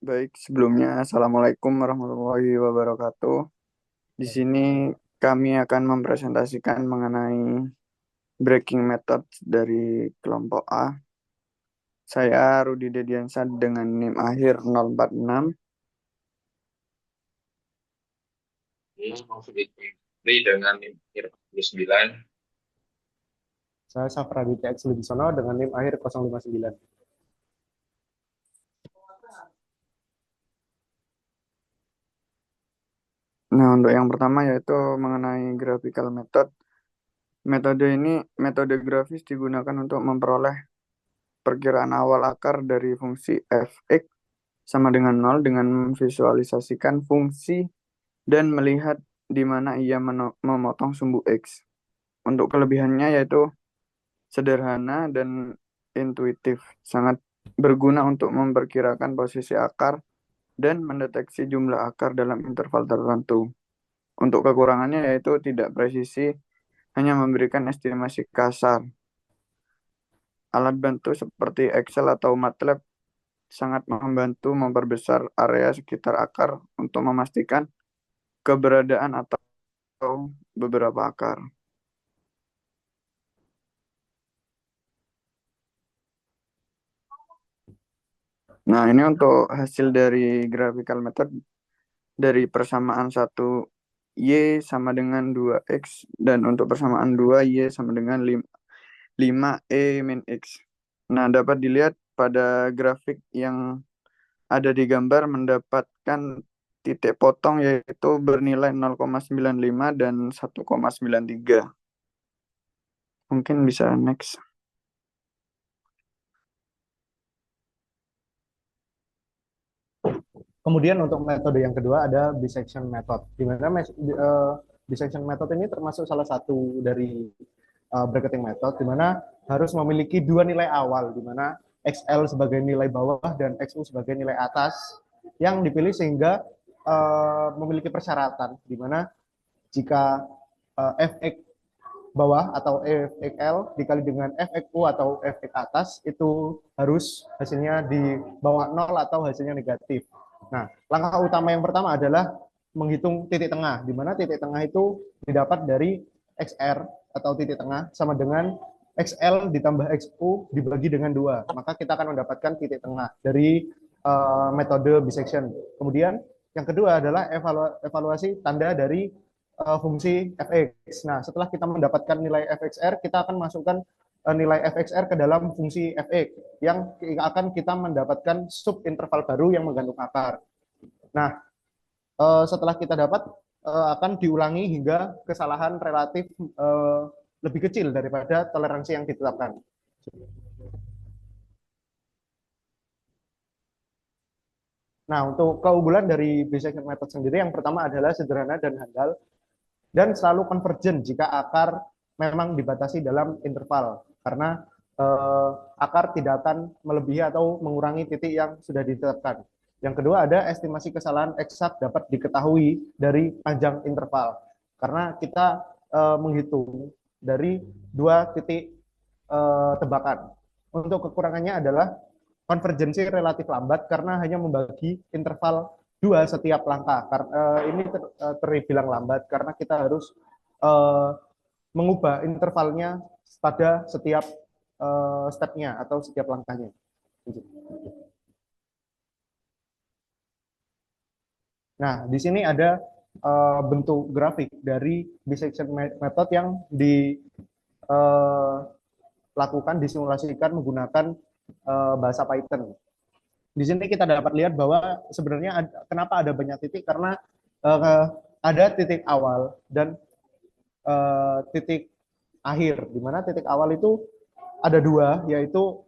Baik, sebelumnya Assalamualaikum warahmatullahi wabarakatuh. Di sini kami akan mempresentasikan mengenai breaking method dari kelompok A. Saya Rudi Dediansyah dengan NIM akhir 046. Maksud Fitri dengan NIM akhir 49. Saya Safraditya X Wibisono dengan NIM akhir 059. Nah, untuk yang pertama yaitu mengenai graphical method. Metode ini metode grafis digunakan untuk memperoleh perkiraan awal akar dari fungsi f(x) sama dengan 0 dengan memvisualisasikan fungsi dan melihat di mana ia memotong sumbu X. Untuk kelebihannya yaitu sederhana dan intuitif, sangat berguna untuk memperkirakan posisi akar dan mendeteksi jumlah akar dalam interval tertentu. Untuk kekurangannya yaitu tidak presisi, hanya memberikan estimasi kasar. Alat bantu seperti Excel atau MATLAB sangat membantu memperbesar area sekitar akar untuk memastikan keberadaan atau beberapa akar. Nah, ini untuk hasil dari graphical method dari persamaan 1Y sama dengan 2X dan untuk persamaan 2Y sama dengan 5E min X. Nah, dapat dilihat pada grafik yang ada di gambar mendapatkan titik potong yaitu bernilai 0,95 dan 1,93. Mungkin bisa next. Kemudian untuk metode yang kedua ada bisection method, di mana bisection method ini termasuk salah satu dari bracketing method, di mana harus memiliki dua nilai awal, di mana XL sebagai nilai bawah dan XU sebagai nilai atas yang dipilih sehingga memiliki persyaratan, di mana jika Fx bawah atau FXL dikali dengan FXU atau FX atas itu harus hasilnya di bawah 0 atau hasilnya negatif. Nah, langkah utama yang pertama adalah menghitung titik tengah, di mana titik tengah itu didapat dari XR atau titik tengah sama dengan XL ditambah XU dibagi dengan 2. Maka kita akan mendapatkan titik tengah dari metode bisection. Kemudian yang kedua adalah evaluasi tanda dari fungsi fx. Nah, setelah kita mendapatkan nilai fxr, kita akan masukkan nilai fxr ke dalam fungsi fx yang akan kita mendapatkan sub interval baru yang menggantung akar. Nah, setelah kita dapat akan diulangi hingga kesalahan relatif lebih kecil daripada toleransi yang ditetapkan. Nah, untuk keunggulan dari bisection method sendiri yang pertama adalah sederhana dan handal dan selalu convergent jika akar memang dibatasi dalam interval karena akar tidak akan melebihi atau mengurangi titik yang sudah ditetapkan. Yang kedua ada estimasi kesalahan eksak dapat diketahui dari panjang interval karena kita menghitung dari dua titik tebakan. Untuk kekurangannya adalah konvergensi relatif lambat karena hanya membagi interval dua setiap langkah. Ini terbilang lambat karena kita harus uh, mengubah intervalnya pada setiap stepnya atau setiap langkahnya. Nah, di sini ada bentuk grafik dari bisection method yang dilakukan, disimulasikan menggunakan bahasa Python. Di sini kita dapat lihat bahwa sebenarnya kenapa ada banyak titik karena ada titik awal dan titik akhir, di mana titik awal itu ada dua, yaitu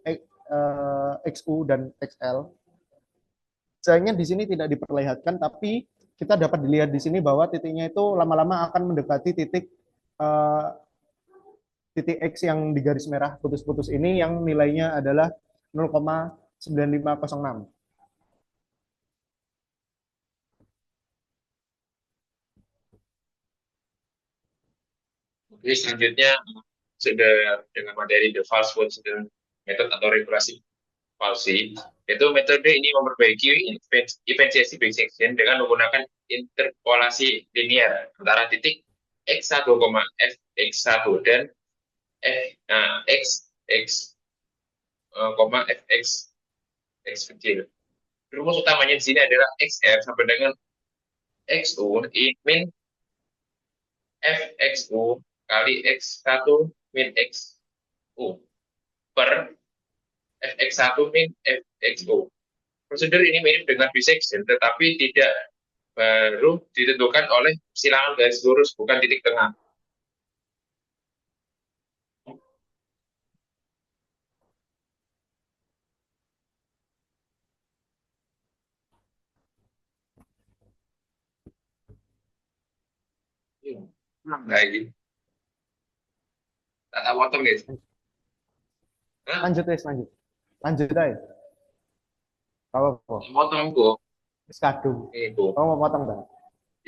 XU dan XL. Sayangnya di sini tidak diperlihatkan, tapi kita dapat dilihat di sini bahwa titiknya itu lama-lama akan mendekati titik titik X yang di garis merah putus-putus ini yang nilainya adalah 0,9506. Oke, selanjutnya sudah dengan materi the false position method atau regulasi palsi. Yaitu metode ini memperbaiki eventuasi bisection dengan menggunakan interpolasi linear antara titik x1, fx1 dan x fx x kecil. Rumus utamanya di sini adalah xr sampai dengan xu min fxu kali x1 min xu per fx1 min fxu. Prosedur ini mirip dengan bisection, tetapi tidak baru ditentukan oleh silangan garis lurus, bukan titik tengah. Nah, ini. Tak potong, guys. Lanjut, lanjut. Lanjut aja. Kalau apa? Potong kok. Wis kadung. Itu. Kamu mau potong kan?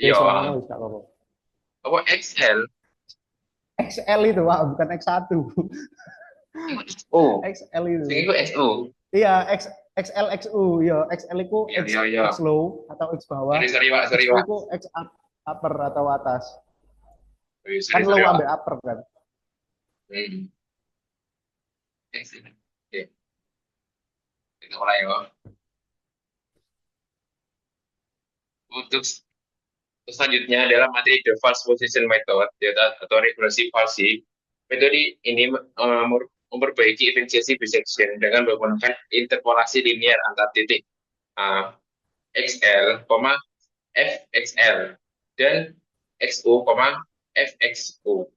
Iya. Selama wis gak apa-apa. Apa XL? XL itu, Pak, bukan X1. Oh. XL itu. Itu XO. Iya, XL XU, ya XL itu Iya. X low atau X bawah. Sorry, Pak. XU itu X upper atau atas. Kan Sorry, low Pak. ambil upper kan. Oke. Kita mulai ya. Untuk selanjutnya adalah materi the false position method atau regresi falsi. Metode ini memperbaiki eventuasi bisection dengan menggunakan interpolasi linear antar titik XL, FXL dan XO, FXO.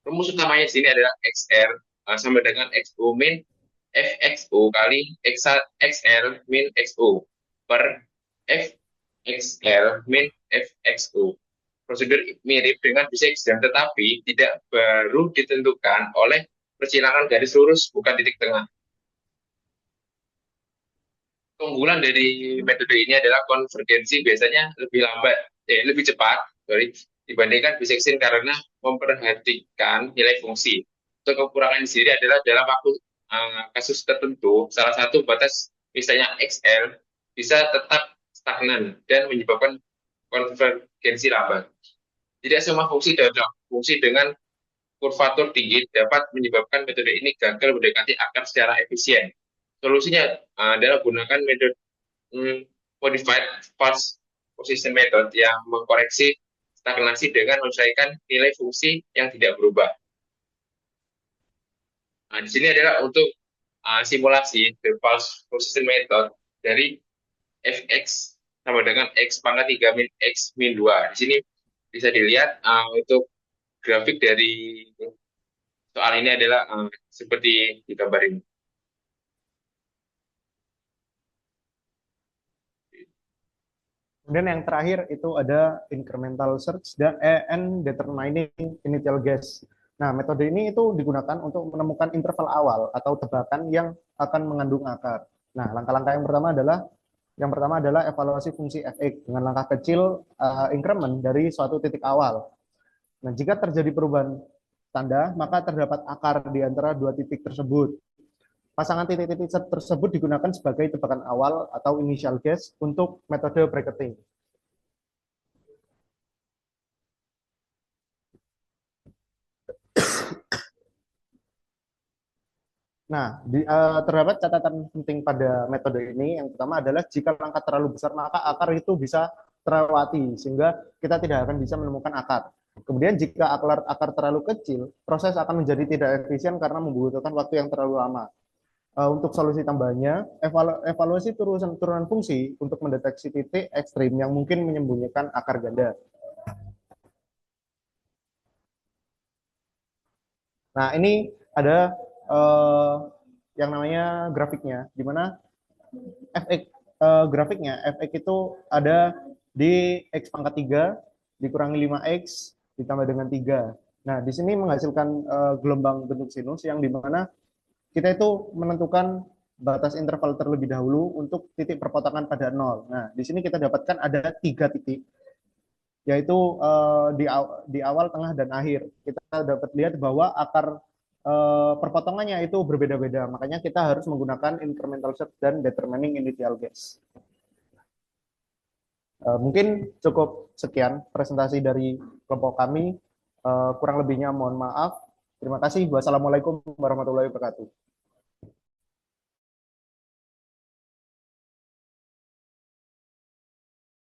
Rumus utamanya di sini adalah XR sama dengan XO min FXO kali XL min XO per FXL min FXO. Prosedur mirip dengan bisection, tetapi tidak baru ditentukan oleh persilangan garis lurus, bukan titik tengah. Keunggulan dari metode ini adalah konvergensi biasanya lebih cepat dibandingkan bisection karena memperhatikan nilai fungsi. Untuk kekurangan sendiri adalah dalam waktu kasus tertentu, salah satu batas misalnya XL bisa tetap stagnan dan menyebabkan konvergensi lambat. Tidak semua fungsi dengan kurvatur tinggi dapat menyebabkan metode ini gagal mendekati akar secara efisien. Solusinya adalah gunakan metode modified false position method yang mengkoreksi stagnasi dengan menyelesaikan nilai fungsi yang tidak berubah. Nah, di sini adalah untuk simulasi the false position method dari fx sama dengan x pangkat 3 min x min 2. Di sini bisa dilihat untuk grafik dari soal ini adalah seperti di gambar ini. Kemudian yang terakhir itu ada incremental search and determining initial guess. Nah, metode ini itu digunakan untuk menemukan interval awal atau tebakan yang akan mengandung akar. Nah, langkah-langkah yang pertama adalah evaluasi fungsi fx dengan langkah kecil increment dari suatu titik awal. Nah, jika terjadi perubahan tanda, maka terdapat akar di antara dua titik tersebut. Pasangan titik-titik tersebut digunakan sebagai tebakan awal atau initial guess untuk metode bracketing. Nah, terdapat catatan penting pada metode ini. Yang pertama adalah jika langkah terlalu besar, maka akar itu bisa terlewati, sehingga kita tidak akan bisa menemukan akar. Kemudian jika akar terlalu kecil, proses akan menjadi tidak efisien karena membutuhkan waktu yang terlalu lama. Untuk solusi tambahannya, evaluasi turunan fungsi untuk mendeteksi titik ekstrim yang mungkin menyembunyikan akar ganda. Nah, ini ada yang namanya grafiknya, di mana grafiknya fx itu ada di x pangkat 3 dikurangi 5x ditambah dengan 3. Nah, di sini menghasilkan gelombang bentuk sinus yang di mana kita itu menentukan batas interval terlebih dahulu untuk titik perpotongan pada 0. Nah, di sini kita dapatkan ada 3 titik, yaitu di awal, tengah, dan akhir. Kita dapat lihat bahwa akar perpotongannya itu berbeda-beda. Makanya kita harus menggunakan incremental search dan determining initial guess. Mungkin cukup sekian presentasi dari kelompok kami. Kurang lebihnya mohon maaf. Terima kasih. Wassalamualaikum warahmatullahi wabarakatuh.